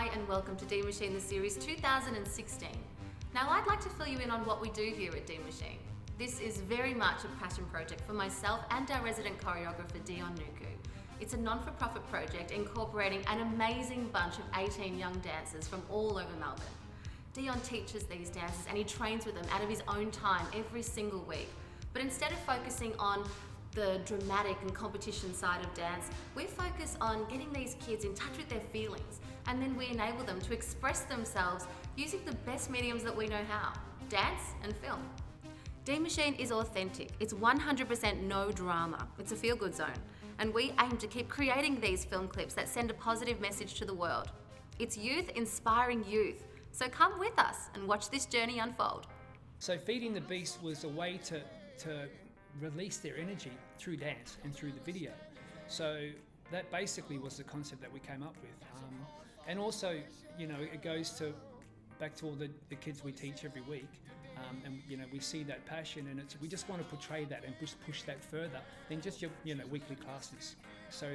Hi and welcome to Dean Machine, the series 2016. Now I'd like to fill you in on what we do here at Dean Machine. This is very much a passion project for myself and our resident choreographer Dion Nuku. It's a non-for-profit project incorporating an amazing bunch of 18 young dancers from all over Melbourne. Dion teaches these dancers and he trains with them out of his own time every single week. But instead of focusing on the dramatic and competition side of dance, we focus on getting these kids in touch with their feelings, and then we enable them to express themselves using the best mediums that we know how, dance and film. Dean Machine is authentic. It's 100% no drama. It's a feel-good zone. And we aim to keep creating these film clips that send a positive message to the world. It's youth inspiring youth. So come with us and watch this journey unfold. So Feeding the Beast was a way to release their energy through dance and through the video. So that basically was the concept that we came up with. And also, you know, it goes back to all the kids we teach every week. And you know, we see that passion, and we just want to portray that and push that further than just your weekly classes. So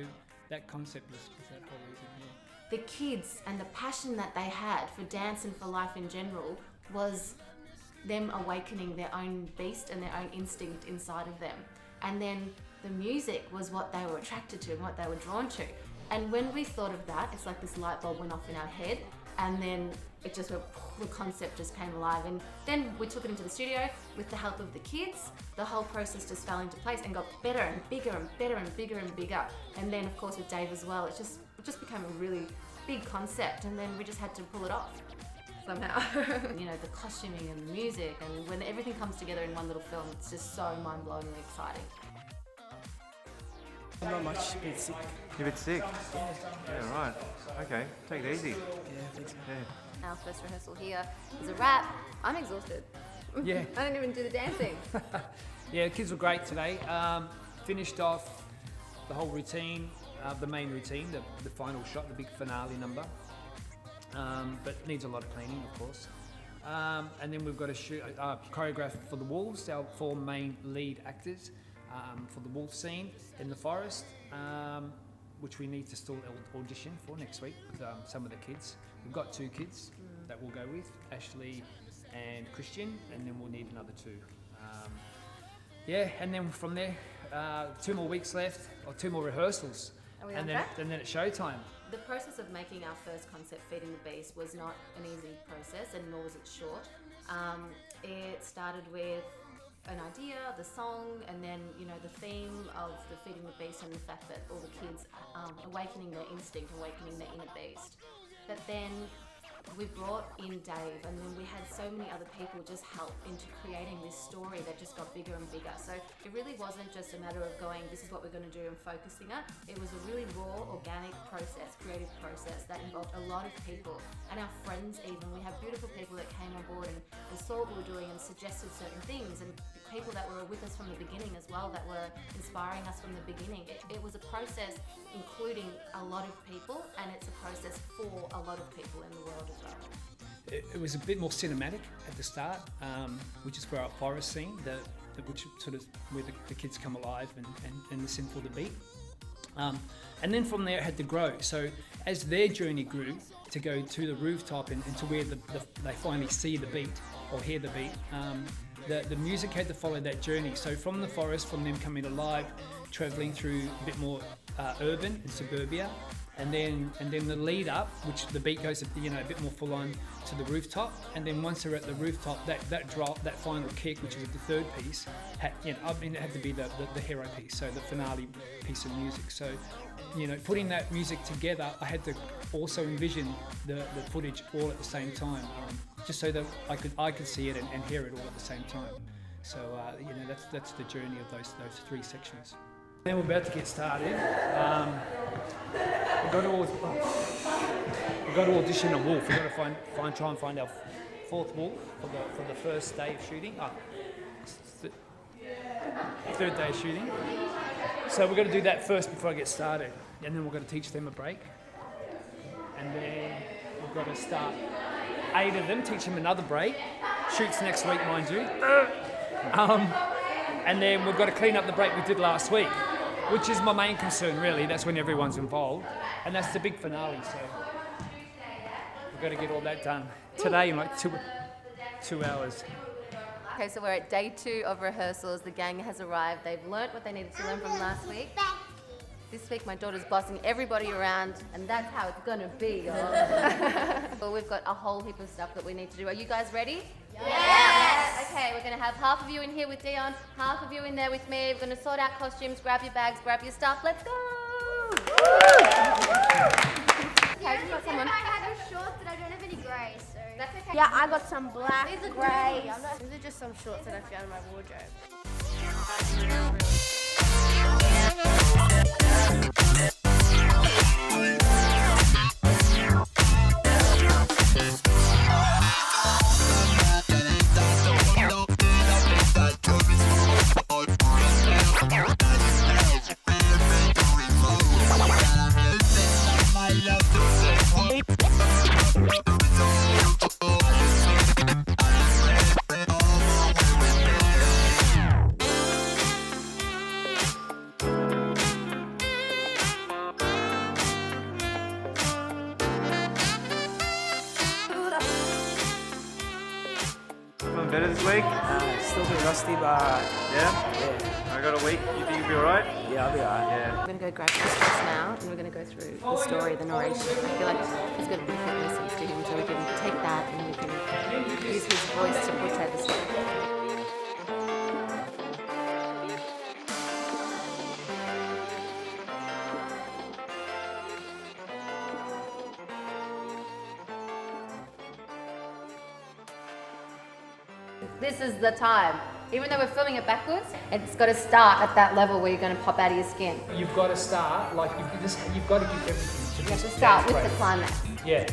that concept was that whole reason. Yeah. The kids and the passion that they had for dance and for life in general was them awakening their own beast and their own instinct inside of them. And then the music was what they were attracted to and what they were drawn to. And when we thought of that, it's like this light bulb went off in our head, and then it just went, the concept just came alive. And then we took it into the studio with the help of the kids. The whole process just fell into place and got better and bigger and better and bigger and bigger. And then of course with Dave as well, it just became a really big concept, and then we just had to pull it off somehow. You know, the costuming and the music, and when everything comes together in one little film, it's just so mind-blowingly exciting. Not much, a bit sick. You're a bit sick? Yeah, right. Okay, take it easy. Yeah, I think so. Yeah. Our first rehearsal here is a wrap. I'm exhausted. Yeah. I didn't even do the dancing. Yeah, the kids were great today. Finished off the whole routine, the main routine, the final shot, the big finale number. But needs a lot of cleaning, of course. And then we've got to shoot choreograph for the wolves, our 4 main lead actors, for the wolf scene in the forest, which we need to still audition for next week with some of the kids. We've got 2 kids that we'll go with, Ashley and Christian, and then we'll need another 2. Yeah, and then from there, 2 more weeks left, or 2 more rehearsals, and then it's showtime. The process of making our first concept, Feeding the Beast, was not an easy process, and nor was it short. It started with an idea, the song, and then, you know, the theme of the Feeding the Beast and the fact that all the kids awakening their instinct, awakening their inner beast. But then we brought in Dave, and then we had so many other people just help into creating this story that just got bigger and bigger. So it really wasn't just a matter of going, this is what we're going to do, and focusing it. It was a really raw, organic process, creative process that involved a lot of people and our friends even. We have beautiful people that came on board and saw what we were doing and suggested certain things, and people that were with us from the beginning as well, that were inspiring us from the beginning. It was a process including a lot of people, and it's a process for a lot of people in the world as well. It was a bit more cinematic at the start, which is for our forest scene, which sort of where the kids come alive and listen for the beat. And then from there it had to grow. So as their journey grew to go to the rooftop and to where they finally see the beat or hear the beat, the music had to follow that journey. So from the forest, from them coming alive, travelling through a bit more urban and suburbia, and then the lead up, which the beat goes a bit more full on to the rooftop, and then once they're at the rooftop, that drop, that final kick, which was the third piece, it had to be the hero piece, so the finale piece of music. So, putting that music together, I had to also envision the footage all at the same time, just so that I could see it and hear it all at the same time. So that's the journey of those 3 sections. Then we're about to get started. We've got to audition a wolf. We've got to try and find our 4th wolf for the first day of shooting. Third day of shooting. So we've got to do that first before I get started, and then we've got to teach them a break, and then we've got to start 8 of them, teach them another break. Shoots next week, mind you. And then we've got to clean up the break we did last week, which is my main concern, really. That's when everyone's involved, and that's the big finale. So We've got to get all that done today in like two hours. Okay, so we're at day 2 of rehearsals. The gang has arrived. They've learnt what they needed to learn from last week. This week my daughter's bossing everybody around, and that's how it's gonna be, y'all. Well, we've got a whole heap of stuff that we need to do. Are you guys ready? Yes! Okay, we're gonna have half of you in here with Dion, half of you in there with me. We're gonna sort out costumes, grab your bags, grab your stuff. Let's go! Okay, we've got someone. I had those shorts and I don't have any grey, so... That's okay. Yeah, I got some black, These are grey. greys. These are just some shorts that I found in my wardrobe. Feeling better this week? Still a bit rusty, but Yeah? I got a week. You think you'll be alright? yeah, I'll be alright. Yeah. We're going to go grab Christmas now, and we're going to go through the story, the narration. I feel like there's got to be different lessons to him, so we can take that and we can use his voice to portray the story. This is the time. Even though we're filming it backwards, it's got to start at that level where you're going to pop out of your skin. You've got to start, like, you've got to give everything. You have to start with the climax. Yeah.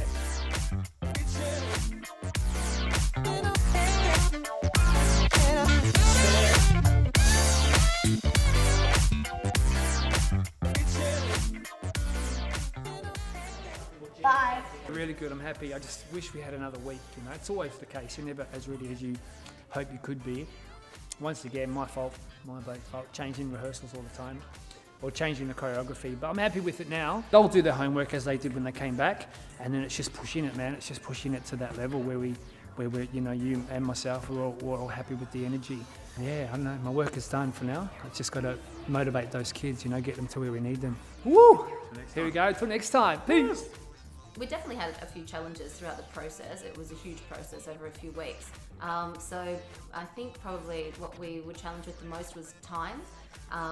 Bye. Really good, I'm happy. I just wish we had another week, you know. It's always the case. You're never as ready as you hope you could be. Once again, my fault, my bloody fault, changing rehearsals all the time, or changing the choreography, but I'm happy with it now. They'll do their homework as they did when they came back, and then it's just pushing it, man. It's just pushing it to that level where we're, you know, you and myself, we're all happy with the energy. Yeah, I don't know, my work is done for now. I've just got to motivate those kids, you know, get them to where we need them. Woo! Here we go, till next time. Peace! We definitely had a few challenges throughout the process. It was a huge process over a few weeks. So I think probably what we were challenged with the most was time.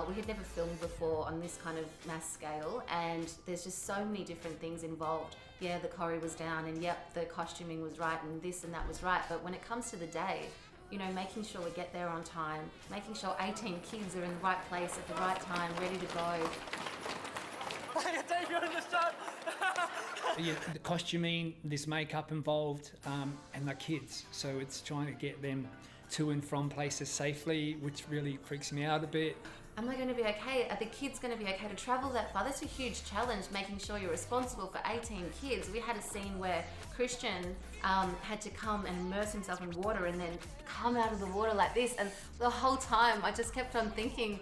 We had never filmed before on this kind of mass scale, and there's just so many different things involved. Yeah, the choreo was down, and yep, the costuming was right, and this and that was right. But when it comes to the day, you know, making sure we get there on time, making sure 18 kids are in the right place at the right time, ready to go. Yeah, the costuming, this makeup involved, and the kids. So it's trying to get them to and from places safely, which really freaks me out a bit. Am I going to be okay? Are the kids going to be okay to travel that far? That's a huge challenge, making sure you're responsible for 18 kids. We had a scene where Christian had to come and immerse himself in water and then come out of the water like this. And the whole time I just kept on thinking,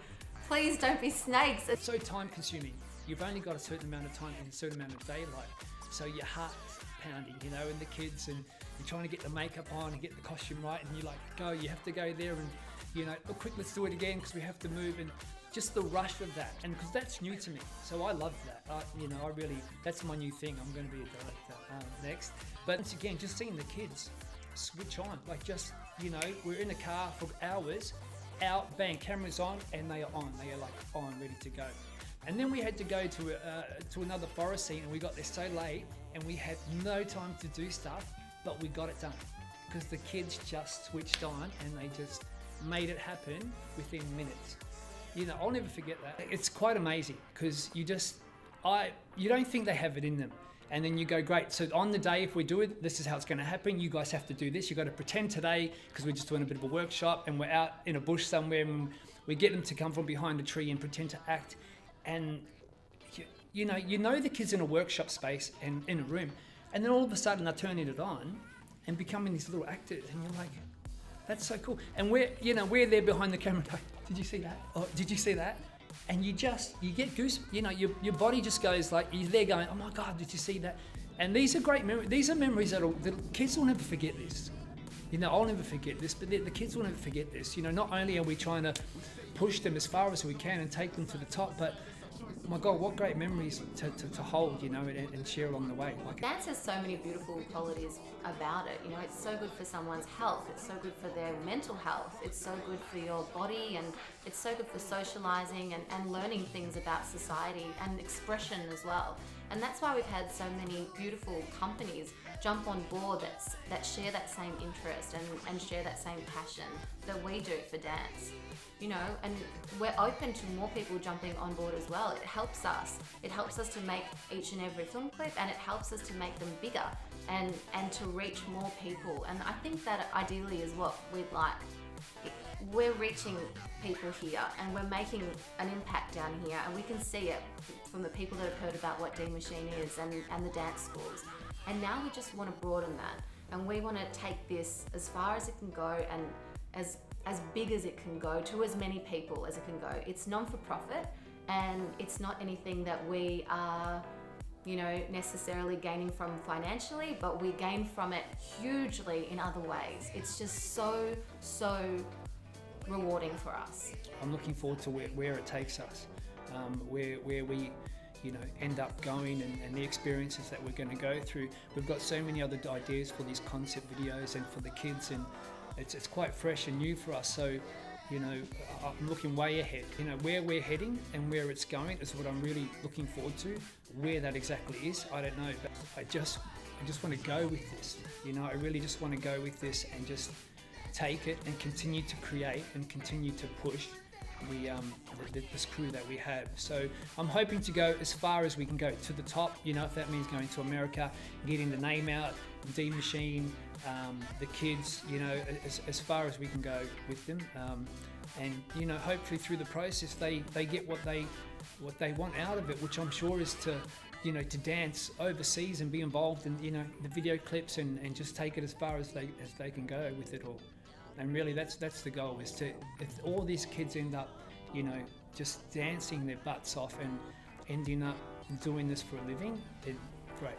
please don't be snakes. It's so time consuming. You've only got a certain amount of time and a certain amount of daylight. So your heart's pounding, you know, and the kids, and you're trying to get the makeup on and get the costume right, and you you have to go there and, you know, oh, quick, let's do it again because we have to move, and just the rush of that, and because that's new to me, so I love that. You know, that's my new thing. I'm going to be a director next. But once again, just seeing the kids switch on, like just, you know, we're in the car for hours, out, bang, cameras on, and they are on. They are like on, ready to go. And then we had to go to another forest scene, and we got there so late, and we had no time to do stuff, but we got it done because the kids just switched on and they just made it happen within minutes. You know, I'll never forget that. It's quite amazing because you don't think they have it in them. And then you go, great, so on the day, if we do it, this is how it's going to happen. You guys have to do this. You've got to pretend today because we're just doing a bit of a workshop and we're out in a bush somewhere, and we get them to come from behind a tree and pretend to act. And you know the kids in a workshop space and in a room, and then all of a sudden they're turning it on and becoming these little actors, and you're like, that's so cool. And we're there behind the camera going, did you see that? Oh, did you see that? And you get goose, you know, your body just goes like, you're there going, oh my God, did you see that? And these are great memories. These are memories that the kids will never forget this. You know, I'll never forget this, but the kids will never forget this. You know, not only are we trying to push them as far as we can and take them to the top, but my God, what great memories to hold, you know, and share along the way. Like, Dance has so many beautiful qualities about it. You know, it's so good for someone's health. It's so good for their mental health. It's so good for your body, and it's so good for socializing and learning things about society and expression as well. And that's why we've had so many beautiful companies jump on board that share that same interest and share that same passion that we do for dance. You know, and we're open to more people jumping on board as well. It helps us. It helps us to make each and every film clip, and it helps us to make them bigger and to reach more people. And I think that ideally is what we'd like. We're reaching people here, and we're making an impact down here, and we can see it from the people that have heard about what Dean Machine is and the dance schools. And now we just want to broaden that, and we want to take this as far as it can go and as big as it can go to as many people as it can go. It's non-for-profit, and it's not anything that we are, you know, necessarily gaining from financially, but we gain from it hugely in other ways. It's just so rewarding for us. I'm looking forward to where it takes us, where we, you know, end up going, and the experiences that we're going to go through. We've got so many other ideas for these concept videos and for the kids, and it's quite fresh and new for us. So, you know, I'm looking way ahead. You know, where we're heading and where it's going is what I'm really looking forward to. Where that exactly is, I don't know, but I just want to go with this. You know, I really just want to go with this and just take it and continue to create and continue to push this crew that we have. So I'm hoping to go as far as we can go to the top. You know, if that means going to America, getting the name out, Dean Machine, the kids, you know, as far as we can go with them, and you know, hopefully through the process they get what they want out of it, which I'm sure is to, you know, to dance overseas and be involved in, you know, the video clips and just take it as far as they can go with it all. And really that's the goal, is to, if all these kids end up, you know, just dancing their butts off and ending up doing this for a living, then great.